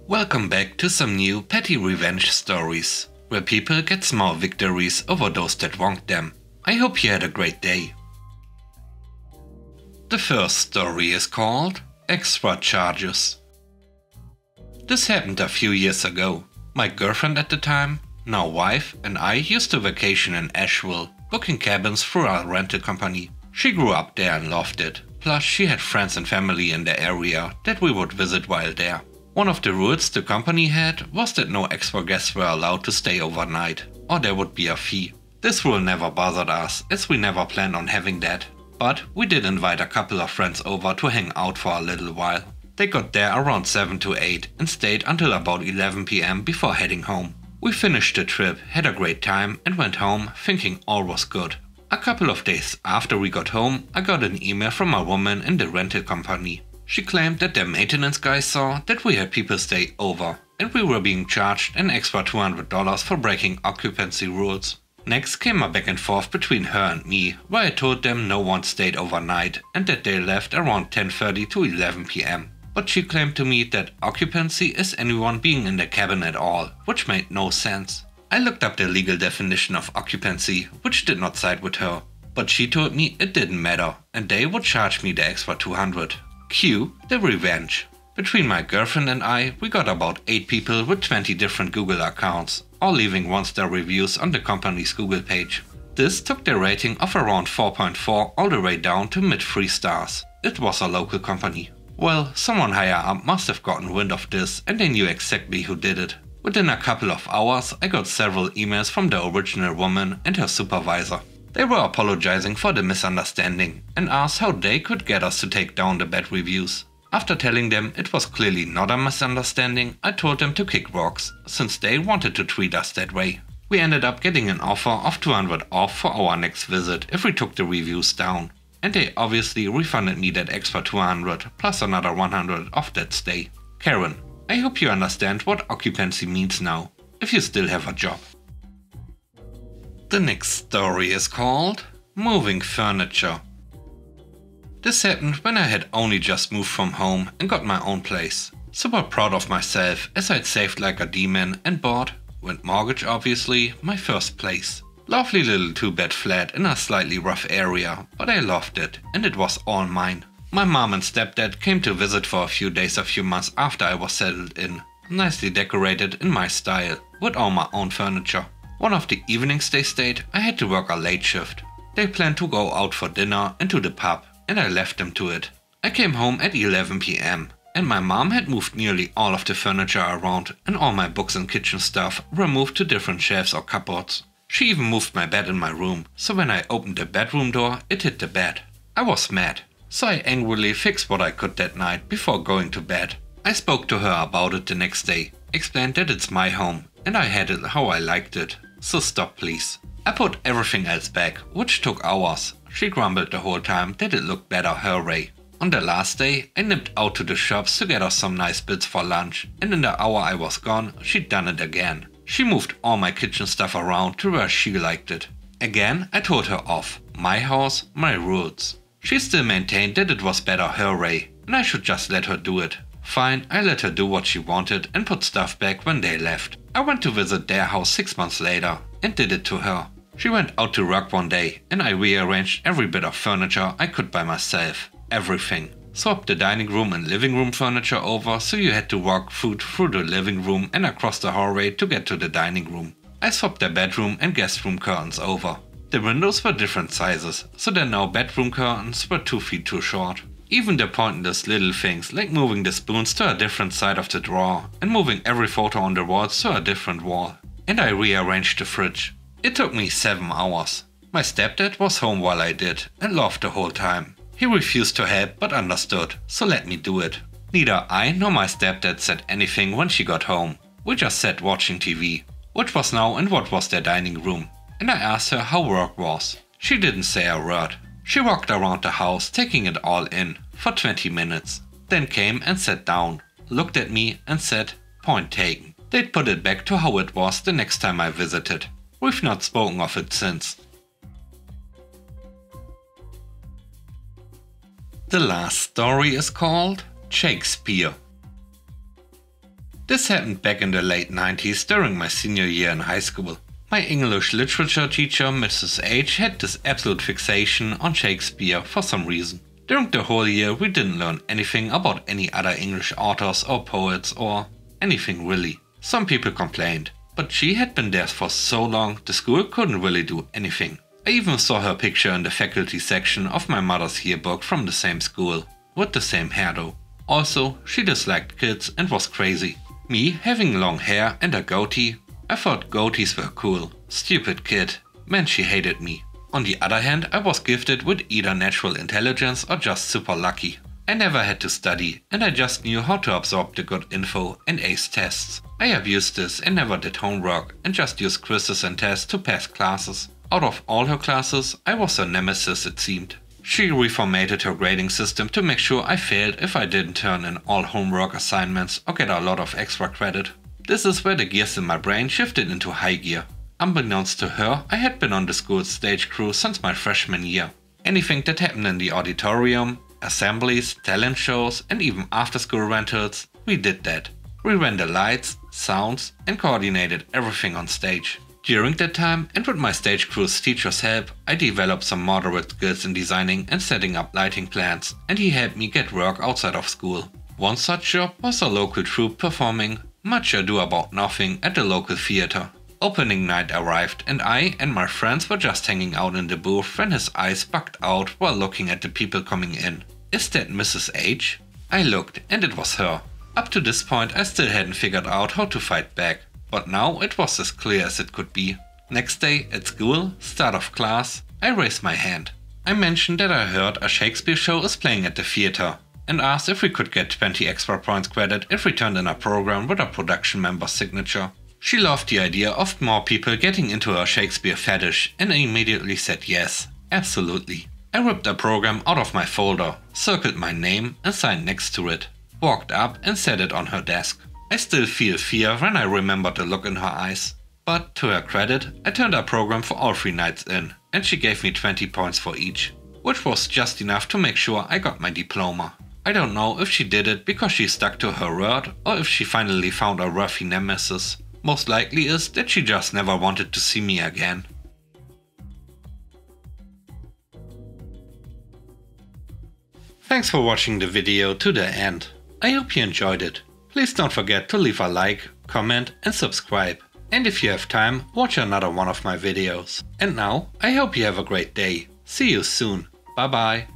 Welcome back to some new petty revenge stories, where people get small victories over those that wronged them. I hope you had a great day. The first story is called Extra Charges. This happened a few years ago. My girlfriend at the time, now wife, and I used to vacation in Asheville, booking cabins through our rental company. She grew up there and loved it. Plus, she had friends and family in the area that we would visit while there. One of the rules the company had was that no extra guests were allowed to stay overnight, or there would be a fee. This rule never bothered us, as we never planned on having that. But we did invite a couple of friends over to hang out for a little while. They got there around 7 to 8 and stayed until about 11 PM before heading home. We finished the trip, had a great time and went home thinking all was good. A couple of days after we got home, I got an email from a woman in the rental company. She claimed that their maintenance guy saw that we had people stay over and we were being charged an extra $200 for breaking occupancy rules. Next came a back and forth between her and me, where I told them no one stayed overnight and that they left around 10:30 to 11 PM. But she claimed to me that occupancy is anyone being in the cabin at all, which made no sense. I looked up the legal definition of occupancy, which did not side with her, but she told me it didn't matter and they would charge me the extra 200. Cue the revenge. Between my girlfriend and I, we got about 8 people with 20 different Google accounts, all leaving 1-star reviews on the company's Google page. This took their rating of around 4.4 all the way down to mid-3 stars. It was a local company. Well, someone higher up must have gotten wind of this and they knew exactly who did it. Within a couple of hours, I got several emails from the original woman and her supervisor. They were apologizing for the misunderstanding and asked how they could get us to take down the bad reviews. After telling them it was clearly not a misunderstanding, I told them to kick rocks, since they wanted to treat us that way. We ended up getting an offer of 200 off for our next visit if we took the reviews down. And they obviously refunded me that extra 200 plus another 100 off that stay. Karen, I hope you understand what occupancy means now, if you still have a job. The next story is called Moving Furniture. This happened when I had only just moved from home and got my own place. Super proud of myself as I'd saved like a demon and bought, with mortgage obviously, my first place. Lovely little 2-bed flat in a slightly rough area, but I loved it and it was all mine. My mom and stepdad came to visit for a few days a few months after I was settled in, nicely decorated in my style, with all my own furniture. One of the evenings they stayed, I had to work a late shift. They planned to go out for dinner and to the pub, and I left them to it. I came home at 11 PM, and my mom had moved nearly all of the furniture around and all my books and kitchen stuff were moved to different shelves or cupboards. She even moved my bed in my room, so when I opened the bedroom door, it hit the bed. I was mad, so I angrily fixed what I could that night before going to bed. I spoke to her about it the next day, explained that it's my home, and I had it how I liked it, so stop please. I put everything else back, which took hours. She grumbled the whole time that it looked better her way. On the last day, I nipped out to the shops to get us some nice bits for lunch, and in the hour I was gone, she'd done it again. She moved all my kitchen stuff around to where she liked it. Again, I told her off. My house, my rules. She still maintained that it was better her way, and I should just let her do it. Fine, I let her do what she wanted and put stuff back when they left. I went to visit their house 6 months later and did it to her. She went out to work one day and I rearranged every bit of furniture I could by myself. Everything. Swapped the dining room and living room furniture over so you had to walk food through the living room and across the hallway to get to the dining room. I swapped the bedroom and guest room curtains over. The windows were different sizes, so the now bedroom curtains were 2 feet too short. Even the pointless little things like moving the spoons to a different side of the drawer and moving every photo on the walls to a different wall. And I rearranged the fridge. It took me 7 hours. My stepdad was home while I did and laughed the whole time. He refused to help but understood, so let me do it. Neither I nor my stepdad said anything when she got home. We just sat watching TV, which was now in what was their dining room, and I asked her how work was. She didn't say a word. She walked around the house taking it all in for 20 minutes, then came and sat down, looked at me and said, "Point taken." They'd put it back to how it was the next time I visited. We've not spoken of it since. The last story is called Shakespeare. This happened back in the late 90s during my senior year in high school. My English literature teacher, Mrs. H, had this absolute fixation on Shakespeare for some reason. During the whole year we didn't learn anything about any other English authors or poets or anything really. Some people complained, but she had been there for so long the school couldn't really do anything. I even saw her picture in the faculty section of my mother's yearbook from the same school, with the same hairdo. Also, she disliked kids and was crazy. Me having long hair and a goatee? I thought goatees were cool. Stupid kid. Man, she hated me. On the other hand, I was gifted with either natural intelligence or just super lucky. I never had to study, and I just knew how to absorb the good info and ace tests. I abused this and never did homework, and just used quizzes and tests to pass classes. Out of all her classes, I was her nemesis, it seemed. She reformatted her grading system to make sure I failed if I didn't turn in all homework assignments or get a lot of extra credit. This is where the gears in my brain shifted into high gear. Unbeknownst to her, I had been on the school's stage crew since my freshman year. Anything that happened in the auditorium, assemblies, talent shows, and even after-school rentals, we did that. We ran the lights, sounds, and coordinated everything on stage. During that time, and with my stage crew's teacher's help, I developed some moderate skills in designing and setting up lighting plans, and he helped me get work outside of school. One such job was a local troupe performing Much Ado About Nothing at the local theater. Opening night arrived, and I and my friends were just hanging out in the booth when his eyes bugged out while looking at the people coming in. Is that Mrs. H? I looked, and it was her. Up to this point I still hadn't figured out how to fight back. But now it was as clear as it could be. Next day at school, start of class, I raised my hand. I mentioned that I heard a Shakespeare show is playing at the theater, and asked if we could get 20 extra points credit if we turned in a program with a production member's signature. She loved the idea of more people getting into her Shakespeare fetish and immediately said yes, absolutely. I ripped a program out of my folder, circled my name and signed next to it, walked up and set it on her desk. I still feel fear when I remember the look in her eyes. But to her credit, I turned our program for all 3 nights in, and she gave me 20 points for each, which was just enough to make sure I got my diploma. I don't know if she did it because she stuck to her word or if she finally found a worthy nemesis. Most likely is that she just never wanted to see me again. Thanks for watching the video to the end. I hope you enjoyed it. Please don't forget to leave a like, comment and subscribe. And if you have time, watch another one of my videos. And now, I hope you have a great day. See you soon. Bye bye.